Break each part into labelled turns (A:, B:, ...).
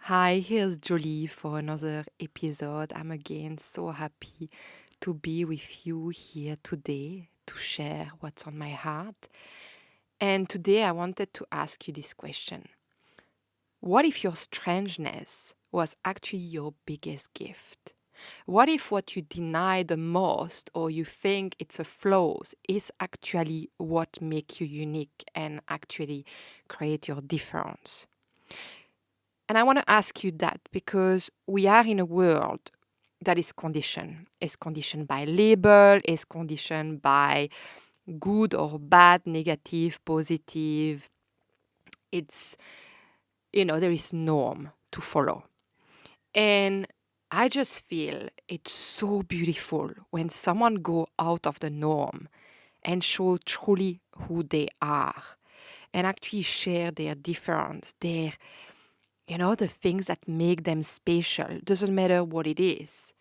A: Hi, here's Julie for another episode. I'm again so happy to be with you here today to share what's on my heart. And today I wanted to ask you this question. What if your strangeness was actually your biggest gift? What if what you deny the most or you think it's a flaws is actually what make you unique and actually create your difference? And I want to ask you that because we are in a world that is conditioned by label, is conditioned by good or bad, negative, positive. It's, there is norm to follow. And I just feel it's so beautiful when someone go out of the norm and show truly who they are and actually share their difference, the things that make them special. Doesn't matter what it is.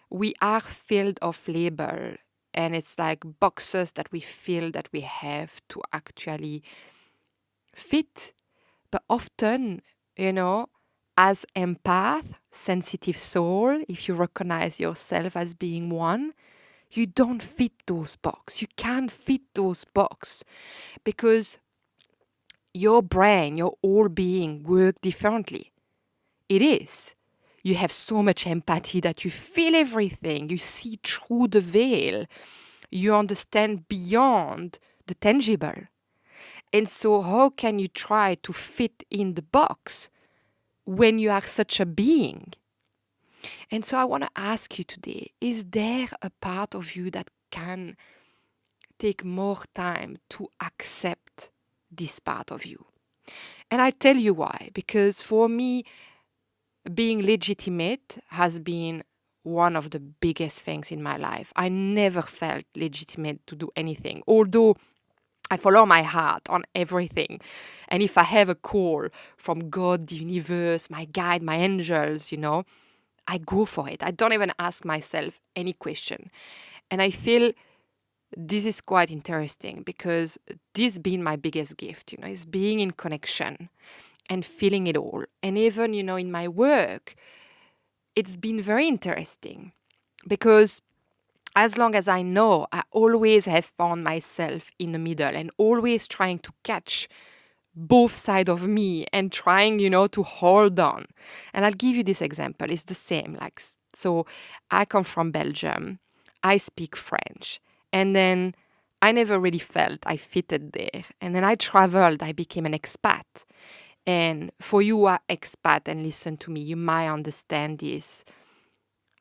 A: We are filled of label, and it's like boxes that we feel that we have to actually fit. But often, as empath, sensitive soul, if you recognize yourself as being one, you don't fit those boxes. You can't fit those boxes because your brain, your whole being work differently. It is. You have so much empathy that you feel everything. You see through the veil. You understand beyond the tangible. And so, how can you try to fit in the box when you are such a being? And so, I want to ask you today, is there a part of you that can take more time to accept this part of you? And I tell you why. Because for me, being legitimate has been one of the biggest things in my life. I never felt legitimate to do anything, although I follow my heart on everything. And if I have a call from God, the universe, my guide, my angels, I go for it. I don't even ask myself any question. And I feel this is quite interesting because this being my biggest gift, is being in connection and feeling it all. And even, in my work, it's been very interesting because as long as I know, I always have found myself in the middle and always trying to catch both sides of me and trying, to hold on. And I'll give you this example. It's the same. So I come from Belgium. I speak French. And then I never really felt I fitted there. And then I traveled. I became an expat. And for you who are expat and listen to me, you might understand this.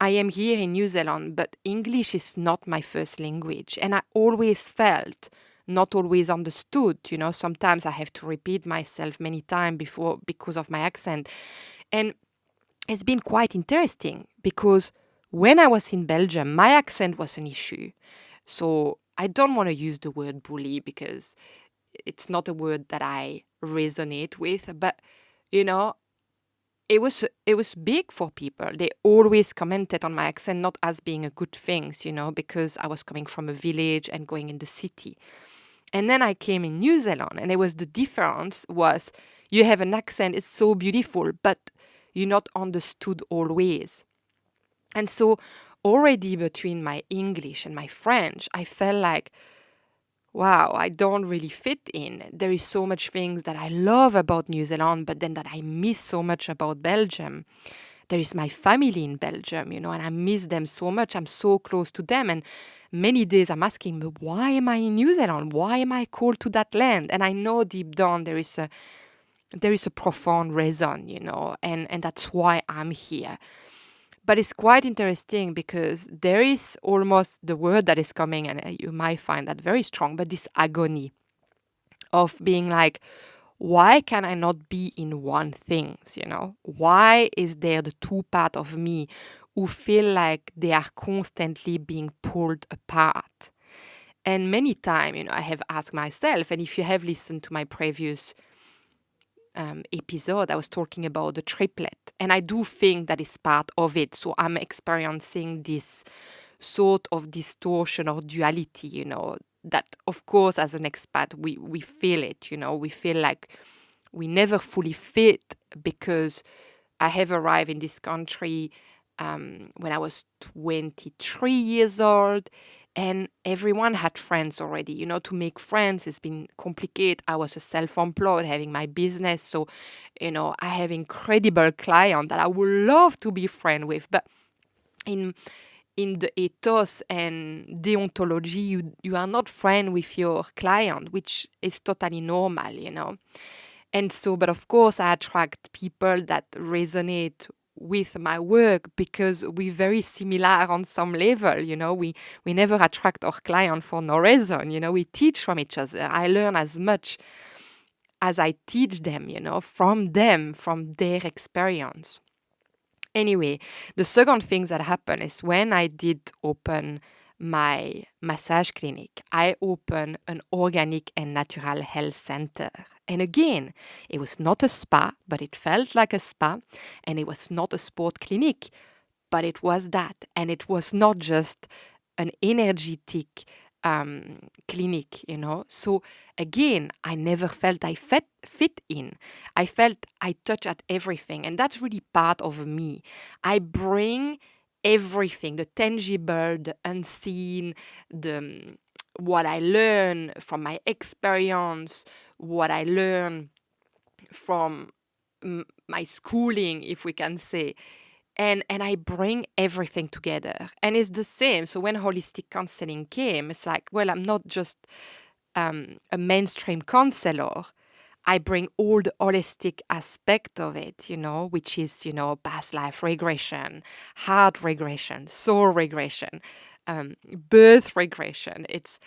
A: I am here in New Zealand, but English is not my first language. And I always felt not always understood. Sometimes I have to repeat myself many times before because of my accent. And it's been quite interesting because when I was in Belgium, my accent was an issue. So I don't want to use the word bully because it's not a word that I resonate with. But, you know, it was big for people. They always commented on my accent not as being a good thing, because I was coming from a village and going in the city. And then I came in New Zealand, and it was the difference was you have an accent, it's so beautiful, but you're not understood always. And so already between my English and my French, I felt like, wow, I don't really fit in. There is so much things that I love about New Zealand, but then that I miss so much about Belgium. There is my family in Belgium, and I miss them so much. I'm so close to them. And many days I'm asking, but why am I in New Zealand? Why am I called to that land? And I know deep down there is a profound reason, and that's why I'm here. But it's quite interesting because there is almost the word that is coming, and you might find that very strong, but this agony of being like, why can I not be in one thing? Why is there the two part of me who feel like they are constantly being pulled apart? And many times, I have asked myself, and if you have listened to my previous episode, I was talking about the triplet, and I do think that is part of it. So I'm experiencing this sort of distortion or duality, that of course as an expat we feel it, we feel like we never fully fit because I have arrived in this country when I was 23 years old, and everyone had friends already. To make friends has been complicated. I was a self-employed, having my business, so I have incredible clients that I would love to be friend with, but in the ethos and deontology, you are not friend with your client, which is totally normal. And so, but of course, I attract people that resonate with my work because we're very similar on some level. We never attract our client for no reason. We teach from each other. I learn as much as I teach them, from them, from their experience. Anyway, the second thing that happened is when I did open my massage clinic, I opened an organic and natural health center. And again, it was not a spa, but it felt like a spa. And it was not a sport clinic, but it was that. And it was not just an energetic clinic. So again, I never felt I fit in. I felt I touch at everything. And that's really part of me. I bring everything, the tangible, the unseen, the what I learn from my experience, what I learn from my schooling, if we can say, and I bring everything together. And it's the same. So when holistic counseling came, it's like, well, I'm not just a mainstream counselor. I bring all the holistic aspect of it, which is, past life regression, heart regression, soul regression, birth regression. It's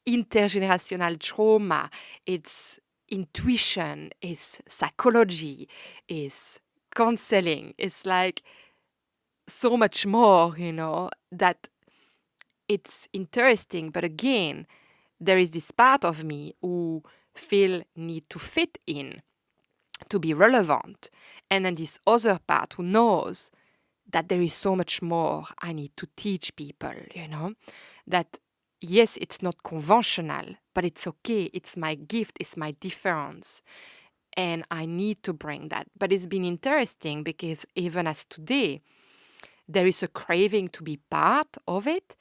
A: intergenerational trauma. It's intuition. It's psychology. It's counseling. It's like so much more, that it's interesting. But again, there is this part of me who feel need to fit in, to be relevant. And then this other part who knows that there is so much more I need to teach people, that yes, it's not conventional, but it's okay. It's my gift. It's my difference. And I need to bring that. But it's been interesting because even as today, there is a craving to be part of it.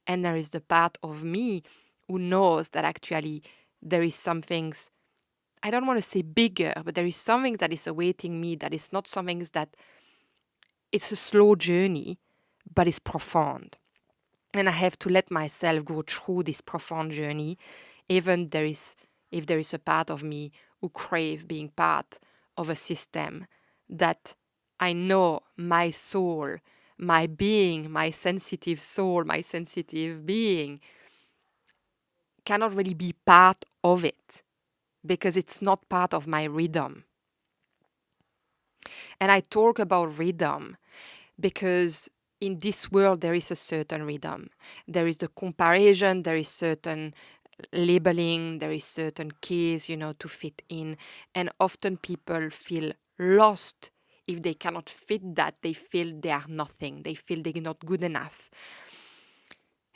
A: And there is the part of me who knows that actually there is some things, I don't want to say bigger, but there is something that is awaiting me that is not something that it's a slow journey, but it's profound. And I have to let myself go through this profound journey, even if there is a part of me who crave being part of a system that I know my soul, my being, my sensitive soul, my sensitive being cannot really be part of it because it's not part of my rhythm. And I talk about rhythm because in this world there is a certain rhythm. There is the comparison, there is certain labeling, there is certain keys, to fit in. And often people feel lost if they cannot fit that. They feel they are nothing. They feel they're not good enough.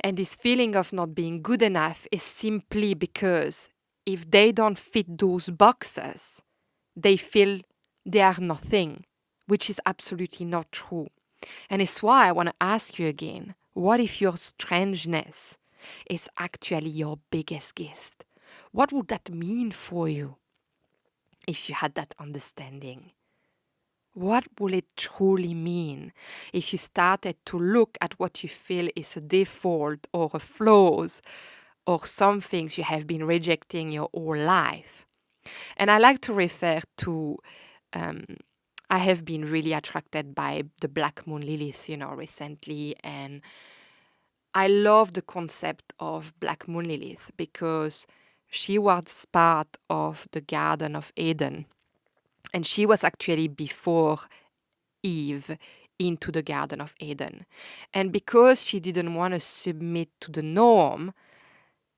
A: And this feeling of not being good enough is simply because if they don't fit those boxes, they feel they are nothing, which is absolutely not true. And it's why I want to ask you again, what if your strangeness is actually your biggest gift? What would that mean for you if you had that understanding? What will it truly mean if you started to look at what you feel is a default or a flaws or some things you have been rejecting your whole life? And I like to refer to, I have been really attracted by the Black Moon Lilith, recently. And I love the concept of Black Moon Lilith because she was part of the Garden of Eden. And she was actually before Eve into the Garden of Eden. And because she didn't want to submit to the norm,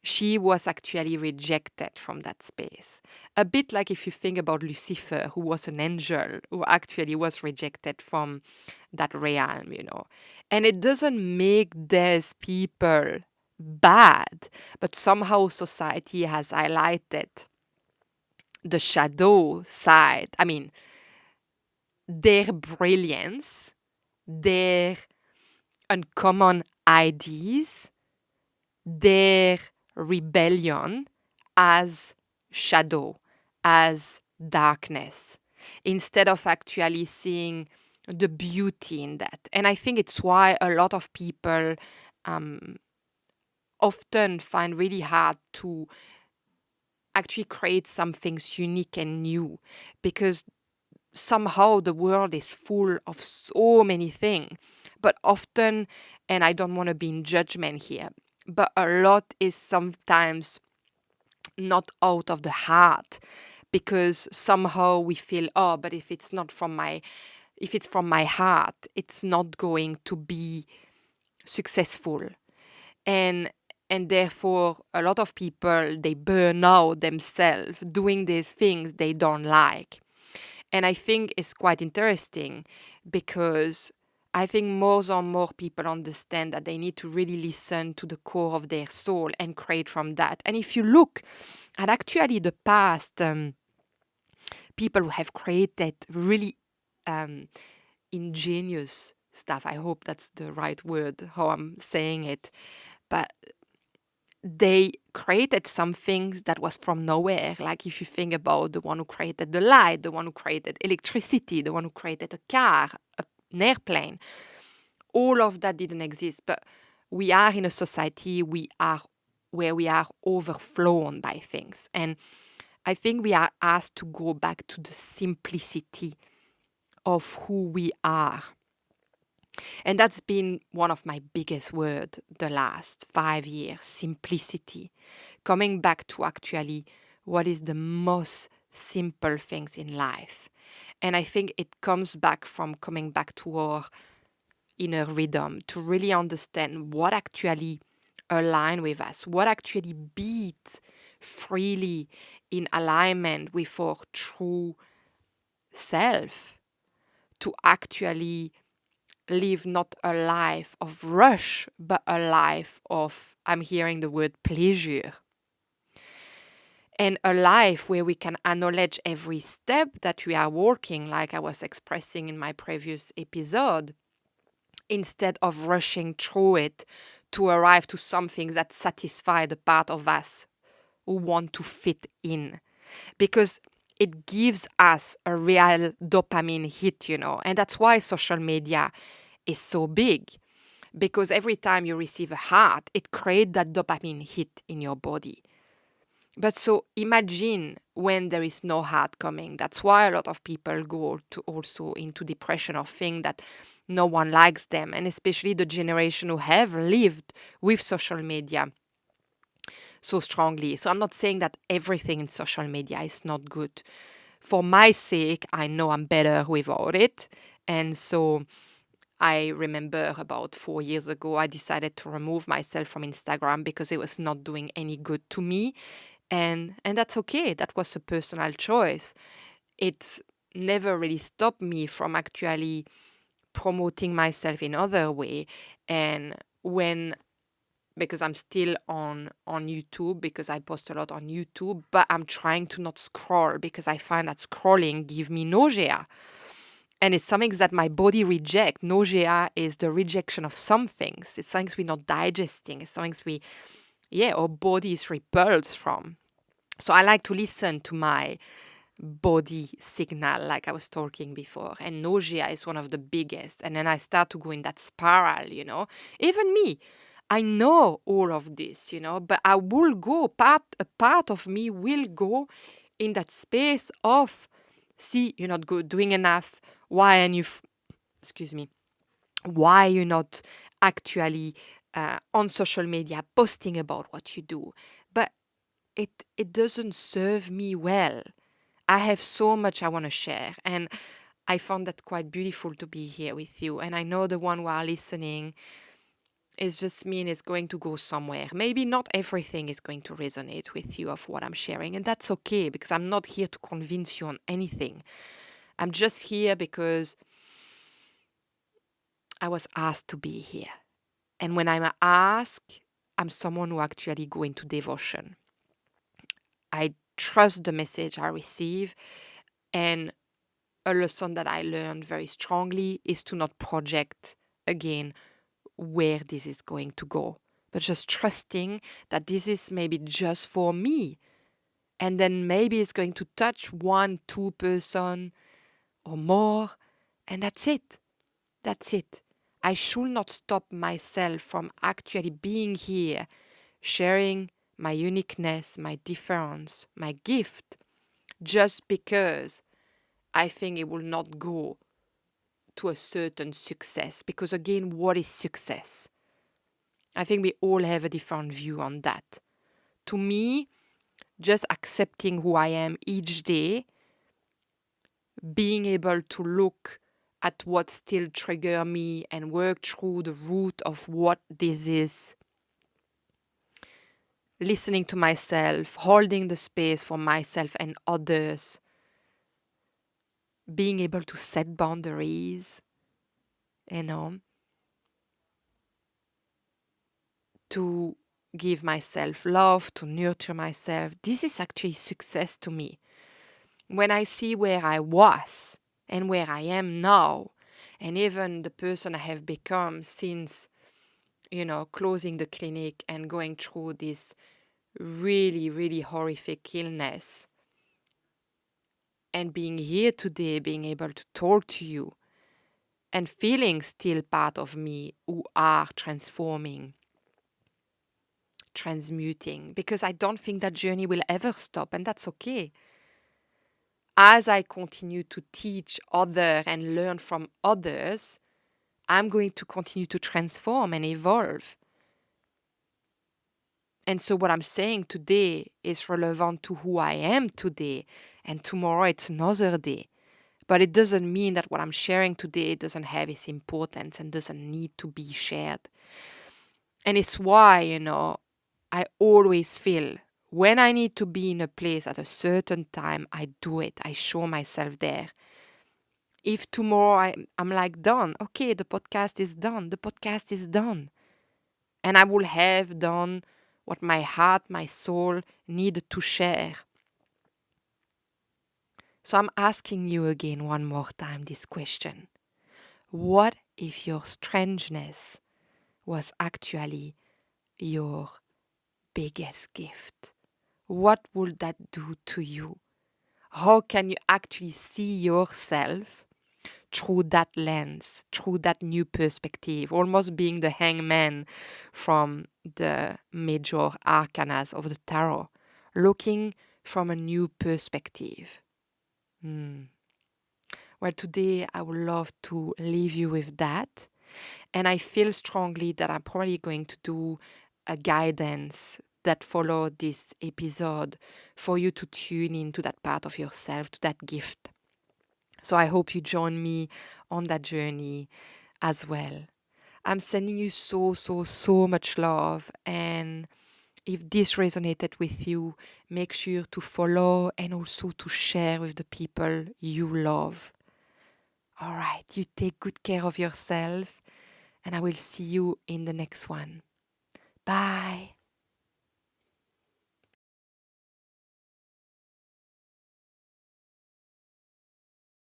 A: she was actually rejected from that space. A bit like if you think about Lucifer, who was an angel, who actually was rejected from that realm. And it doesn't make these people bad, but somehow society has highlighted the shadow side. I mean, their brilliance, their uncommon ideas, their rebellion as shadow, as darkness, instead of actually seeing the beauty in that. And I think it's why a lot of people um, often find really hard to actually create some things unique and new, because somehow the world is full of so many things, but often, and I don't want to be in judgment here, but a lot is sometimes not out of the heart, because somehow we feel, oh, but if it's from my heart, it's not going to be successful. and and therefore a lot of people, they burn out themselves doing these things they don't like. And I think it's quite interesting, because I think more and more people understand that they need to really listen to the core of their soul and create from that. And if you look at actually the past, people who have created really um, ingenious stuff, I hope that's the right word, how I'm saying it, but they created something that was from nowhere. Like if you think about the one who created the light, the one who created electricity, the one who created a car, an airplane, all of that didn't exist. But we are in a society where we are overflown by things. And I think we are asked to go back to the simplicity of who we are. And that's been one of my biggest words the last 5 years: simplicity. Coming back to actually what is the most simple things in life. And I think it comes back from coming back to our inner rhythm, to really understand what actually align with us, what actually beats freely in alignment with our true self, to actually live not a life of rush, but a life of, I'm hearing the word pleasure, and a life where we can acknowledge every step that we are walking, like I was expressing in my previous episode, instead of rushing through it to arrive to something that satisfy the part of us who want to fit in. Because it gives us a real dopamine hit, and that's why social media is so big, because every time you receive a heart, it creates that dopamine hit in your body. But so imagine when there is no heart coming. That's why a lot of people go to also into depression, or think that no one likes them, and especially the generation who have lived with social media so strongly. So I'm not saying that everything in social media is not good. For my sake, I know I'm better without it. And so I remember about 4 years ago, I decided to remove myself from Instagram because it was not doing any good to me. And that's okay. That was a personal choice. It's never really stopped me from actually promoting myself in other way. And when, because I'm still on YouTube, because I post a lot on YouTube, but I'm trying to not scroll, because I find that scrolling give me nausea. And it's something that my body reject. Nausea is the rejection of some things. It's things we're not digesting. It's things our body is repulsed from. So I like to listen to my body signal, like I was talking before. And nausea is one of the biggest. And then I start to go in that spiral. Even me, I know all of this, but I will go, a part of me will go in that space of, see, you're not good, doing enough. Why are you, excuse me, why you're not actually on social media posting about what you do? But it doesn't serve me well. I have so much I want to share, and I found that quite beautiful to be here with you. And I know the one who are listening is just me and is going to go somewhere. Maybe not everything is going to resonate with you of what I'm sharing, and that's okay, because I'm not here to convince you on anything. I'm just here because I was asked to be here. And when I'm asked, I'm someone who actually go into devotion. I trust the message I receive, and a lesson that I learned very strongly is to not project again where this is going to go, but just trusting that this is maybe just for me. And then maybe it's going to touch 1, 2 person or more. And that's it. That's it. I should not stop myself from actually being here, sharing my uniqueness, my difference, my gift, just because I think it will not go to a certain success. Because again, what is success? I think we all have a different view on that. To me, just accepting who I am each day, being able to look at what still trigger me and work through the root of what this is, listening to myself, holding the space for myself and others, being able to set boundaries, you know, to give myself love, to nurture myself. This is actually success to me. When I see where I was and where I am now, and even the person I have become since, closing the clinic and going through this really, really horrific illness, and being here today, being able to talk to you, and feeling still part of me who are transforming, transmuting, because I don't think that journey will ever stop, and that's okay. As I continue to teach others and learn from others, I'm going to continue to transform and evolve. And so what I'm saying today is relevant to who I am today, and tomorrow it's another day. But it doesn't mean that what I'm sharing today doesn't have its importance and doesn't need to be shared. And it's why, I always feel when I need to be in a place at a certain time, I do it. I show myself there. If tomorrow I'm like done, okay, the podcast is done. The podcast is done. And I will have done what my heart, my soul needed to share. So I'm asking you again one more time this question. What if your strangeness was actually your biggest gift? What would that do to you? How can you actually see yourself through that lens, through that new perspective, almost being the hangman from the major arcanas of the tarot, looking from a new perspective? Well, today I would love to leave you with that. And I feel strongly that I'm probably going to do a guidance that follow this episode for you to tune into that part of yourself, to that gift. So I hope you join me on that journey as well. I'm sending you so, so, so much love. And if this resonated with you, make sure to follow and also to share with the people you love. All right, you take good care of yourself, and I will see you in the next one. Bye.